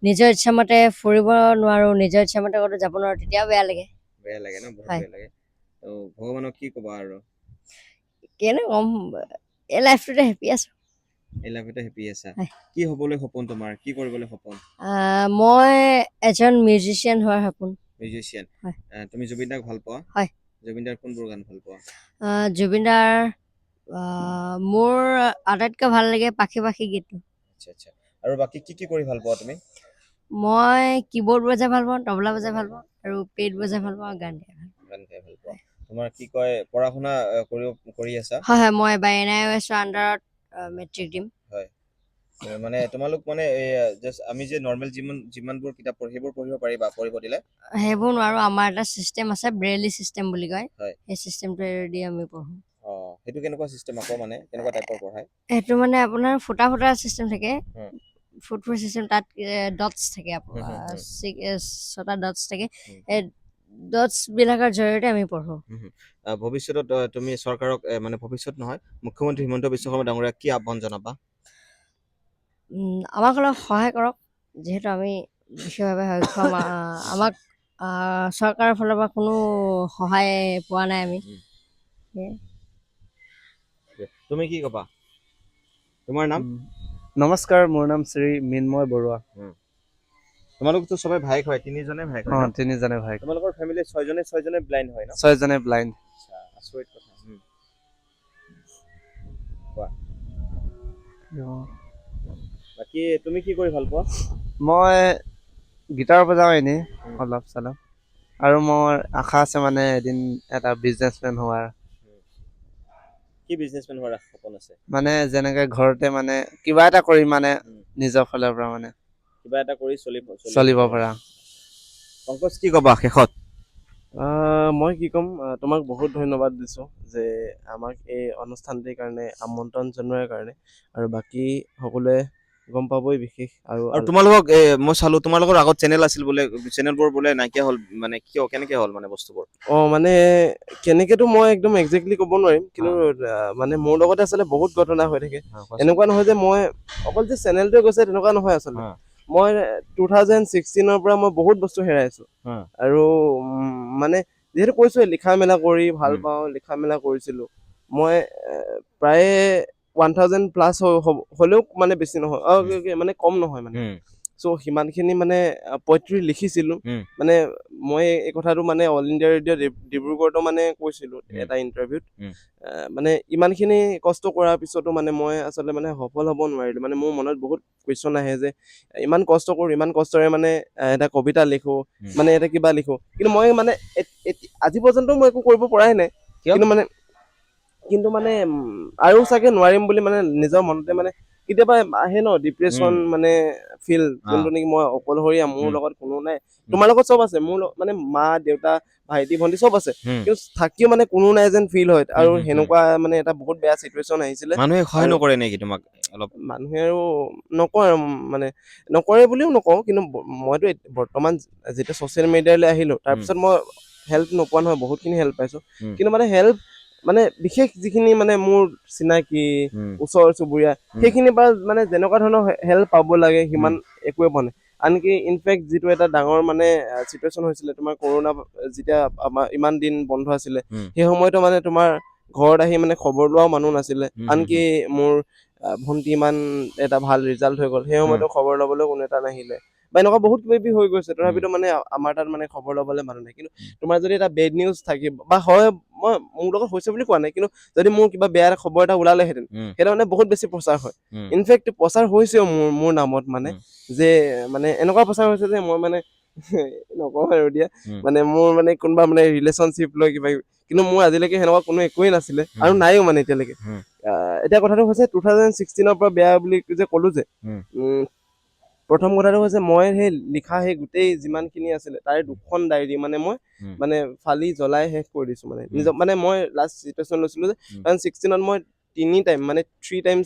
নিজৰ ইচ্ছামতে ফুৰিব নোৱাৰো, নিজৰ ইচ্ছামতে ক'তো যাব নোৱাৰো, তেতিয়া বেয়া লাগে। বেয়া লাগে ন, বহুত হয়। বেয়া লাগে। তো ভগৱানক কি ক'বা আৰু কেনে ক'ম, এই লাইফটোতে হেপ্পী আছো। এই লাইফতে হেপ্পী আছা? হয়। কি হ'বলৈ সপোন তোমাৰ? কি কৰিবলৈ সপোন? মই এজন মিউজিচিয়ান হোৱাৰ সপোন। মিউজিচিয়ান। হয়। তুমি জুবিন দাক ভাল পোৱা? হয়। জুবিন দাৰ কোনবোৰ গান ভাল পোৱা? জুবিন দাৰ মোৰ আটাইতকৈ ভাল লাগে পাখি পাখি গীতটো। আচ্ছা আচ্ছা। আৰু বাকী কি কি কৰি ভাল পোৱা তুমি? মই কিবৰ্ড বজাই ভাল পাওঁ, তবলা বজাই ভাল পাওঁ, আৰু পেড বজাই ভাল পাওঁ, আৰু গান গাই ভাল পাওঁ। গান গাই ভাল পোৱা। তোমাৰ কি কয়, পঢ়া শুনা কৰি আছা? হয় হয়, মই এবাৰ NIOS ৰ আণ্ডাৰত মেট্ৰিক দিম। হয়। মানে তোমালোক মানে জাষ্ট আমি যে নৰ্মেল যিমানবোৰ কিতাপ পঢ়ো সেইবোৰ পঢ়িব পাৰিবা, পঢ়িব দিলে? সেইবোৰ নোৱাৰো, আমাৰ এটা চিষ্টেম আছে, ব্ৰেইলি চিষ্টেম বুলি কয়। হয়। সেই চিষ্টেমটোৱেদি আমি পঢ়ো। সেইটো কেনেকুৱা চিষ্টেম আকৌ, মানে কেনেকুৱা টাইপৰ পঢ়ায়? সেইটো মানে আপোনাৰ ফুটা ফুটা চিষ্টেম থাকে, ফুট চিষ্টেম, তাত ডটছ থাকে, ছটা ডটছ থাকে। এই ডটছ বিলাকৰ জৰিয়তে আমি পঢ়ো। ভৱিষ্যতত তুমি চৰকাৰক মানে ভৱিষ্যত নহয়, মুখ্যমন্ত্ৰী হিমন্ত বিশ্ব শৰ্মা ডাঙৰীয়াক কি আহ্বান জনাবা? আমাক অলপ সহায় কৰক, যিহেতু আমি বিশেষভাৱে সক্ষম। আমাক চৰকাৰৰ ফালৰ পৰা কোনো সহায় পোৱা নাই আমি। তুমি কি ক'বা? তোমাৰ নাম? নমস্কাৰ, মোৰ নাম শ্ৰী মিন্ময় বৰুৱা। তোমালোকতো সবে ভাইক হয়, তিনিজনে ভাইক হয় ন? তিনিজনে ভাই, তোমালোকৰ ফেমিলি ছয়জনে ব্লাইণ্ড হয় ন? 6জনে ব্লাইণ্ড। আচ্ছা, আচৰিত কথা। কোৱা। বাকী তুমি কি কৰি ভাল পোৱা? মই গিটাৰ বজাওঁ এনেই অলপ চলপ, আৰু মোৰ আশা আছে মানে এদিন এটা বিজনেছমেন হোৱাৰ। কি বিজনেছমেন হোৱাৰ সপোন আছে? মানে যেনেকে ঘৰতে মানে কিবা এটা কৰি মানে নিজৰ ফালৰ পৰা মানে কিবা এটা কৰি চলিব পৰা। পংকজ, কি ক'বা শেষত? মই কি ক'ম, তোমাক বহুত ধন্যবাদ দিছোঁ যে আমাক এই অনুষ্ঠানটিৰ কাৰণে আমন্ত্ৰণ জনোৱাৰ কাৰণে, আৰু বাকী সকলোৱে গম পাবই বিশেষ। আৰু তোমালোকক মই চালো, তোমালোকৰ আগত চেনেল আছিল বোলে, চেনেলবোৰ বোলে নাইকিয়া হ'ল, মানে কিয়, কেনেকে হ'ল মানে বস্তুবোৰ? মানে কেনেকেতো মই একদম একজেক্টলি ক'ব নোৱাৰিম, কিন্তু মানে মোৰ লগতে আচলতে বহুত ঘটনা হৈ থাকে। এনেকুৱা নহয় যে মই অকল যে চেনেলটোৱে গৈছে তেনেকুৱা নহয় আচলতে। মই 2016 পৰা মই বহুত বস্তু হেৰাইছো। আৰু মানে যিহেতু কৈছোৱে, লিখা মেলা কৰি ভাল পাওঁ, লিখা মেলা কৰিছিলো। মই প্ৰায়ে 1000+ হ'লেও মানে বেছি নহয়, মানে কম নহয় মানে। চ' সিমানখিনি মানে পয়ট্ৰি লিখিছিলো। মানে মই এই কথাটো মানে অল ইণ্ডিয়া ৰেডিঅ' ডিব্ৰুগড়তো মানে কৈছিলো এটা ইণ্টাৰভিউত। মানে ইমানখিনি কষ্ট কৰাৰ পিছতো মানে মই আচলতে মানে সফল হ'ব নোৱাৰিলো। মানে মোৰ মনত বহুত কুৱেশ্যন আহে যে ইমান কষ্ট কৰো, ইমান কষ্টৰে মানে এটা কবিতা লিখো, মানে এটা কিবা লিখো, কিন্তু মই মানে আজি পৰ্যন্ত মই একো কৰিব পৰাই নাই। কিন্তু মানে আৰু চাগে নোৱাৰিম বুলি মানে নিজৰ মনতে মানে কেতিয়াবা আহে ন ডিপ্ৰেশ্যন, মানে ফিল, যোনটো নেকি মই অকলশৰীয়া, মোৰ লগত কোনো নাই। তোমাৰ লগত চব আছে, মোৰ মানে মা দেউতা ভাইটি ভন্টি চব আছে, কিন্তু থাকিও মানে কোনো নাই যেন ফিল হয়। আৰু সেনেকুৱা মানে এটা বহুত বেয়া চিটুৱেশ্যন আহিছিলে। মানুহে সহায় নকৰে নেকি তোমাক অলপ? মানুহে আৰু নকয়, মানে নকৰে বুলিও নকওঁ, কিন্তু মইতো বৰ্তমান যেতিয়া ছ'চিয়েল মিডিয়ালৈ আহিলো, তাৰপিছত মই হেল্প নোপোৱা নহয়, বহুতখিনি হেল্প পাইছো। কিন্তু মানে হেল্প মানে বিশেষ যিখিনি মানে মোৰ চিনাকি ওচৰ চুবুৰীয়া, সেইখিনিৰ পৰা মানে যেনেকুৱা ধৰণৰ হেল্প পাব লাগে সিমান একোৱে পোৱা নাই। আনকি ইনফেক্ট যিটো এটা ডাঙৰ মানে চিটুৱেশ্যন হৈছিলে, তোমাৰ কৰোণা যেতিয়া আমাৰ ইমান দিন বন্ধ আছিলে, সেই সময়তো মানে তোমাৰ ঘৰত আহি মানে খবৰ লোৱাও মানুহ নাছিলে। আনকি মোৰ ভন্টি ইমান এটা ভাল ৰিজাল্ট হৈ গ'ল, সেই সময়তো খবৰ ল'বলৈ কোনো এটা নাহিলে, বা এনেকুৱা বহুত কিবা কিবি হৈ গৈছে। তথাপিতো মানে আমাৰ তাত মানে খবৰ ল'বলৈ মানুহ নাই। কিন্তু তোমাৰ যদি এটা বেড নিউজ থাকিব, বা হয়, মই মোৰ লগত হৈছে বুলি কোৱা নাই, কিন্তু যদি মোৰ কিবা বেয়া খবৰ এটা ওলালেহেঁতেন, সেইটো মানে বহুত বেছি প্ৰচাৰ হয়। ইনফেক্ট প্ৰচাৰ হৈছেও মোৰ নামত, মানে যে মানে এনেকুৱা প্ৰচাৰ হৈছে যে মই মানে নকওঁ আৰু দিয়া, মানে মোৰ মানে কোনোবা মানে ৰিলেশ্যনশ্বিপ লৈ কিবা কিবি, কিন্তু মোৰ আজিলৈকে সেনেকুৱা কোনো একোৱেই নাছিলে, আৰু নাইও মানে এতিয়ালৈকে। এতিয়া কথাটো হৈছে 2016 পৰা বেয়া বুলি যে ক'লো যে, প্ৰথম কথাটো হৈছে মই সেই লিখা সেই গোটেই যিমানখিনি আছিলে তাৰে 2খন ডায়েৰী মানে মই মানে ফালি জ্বলাই শেষ কৰি দিছো। মানে নিজৰ মানে মই লাষ্ট চিটুৱেশ্যন লৈছিলো যে 2016 মই 3 টাইমছ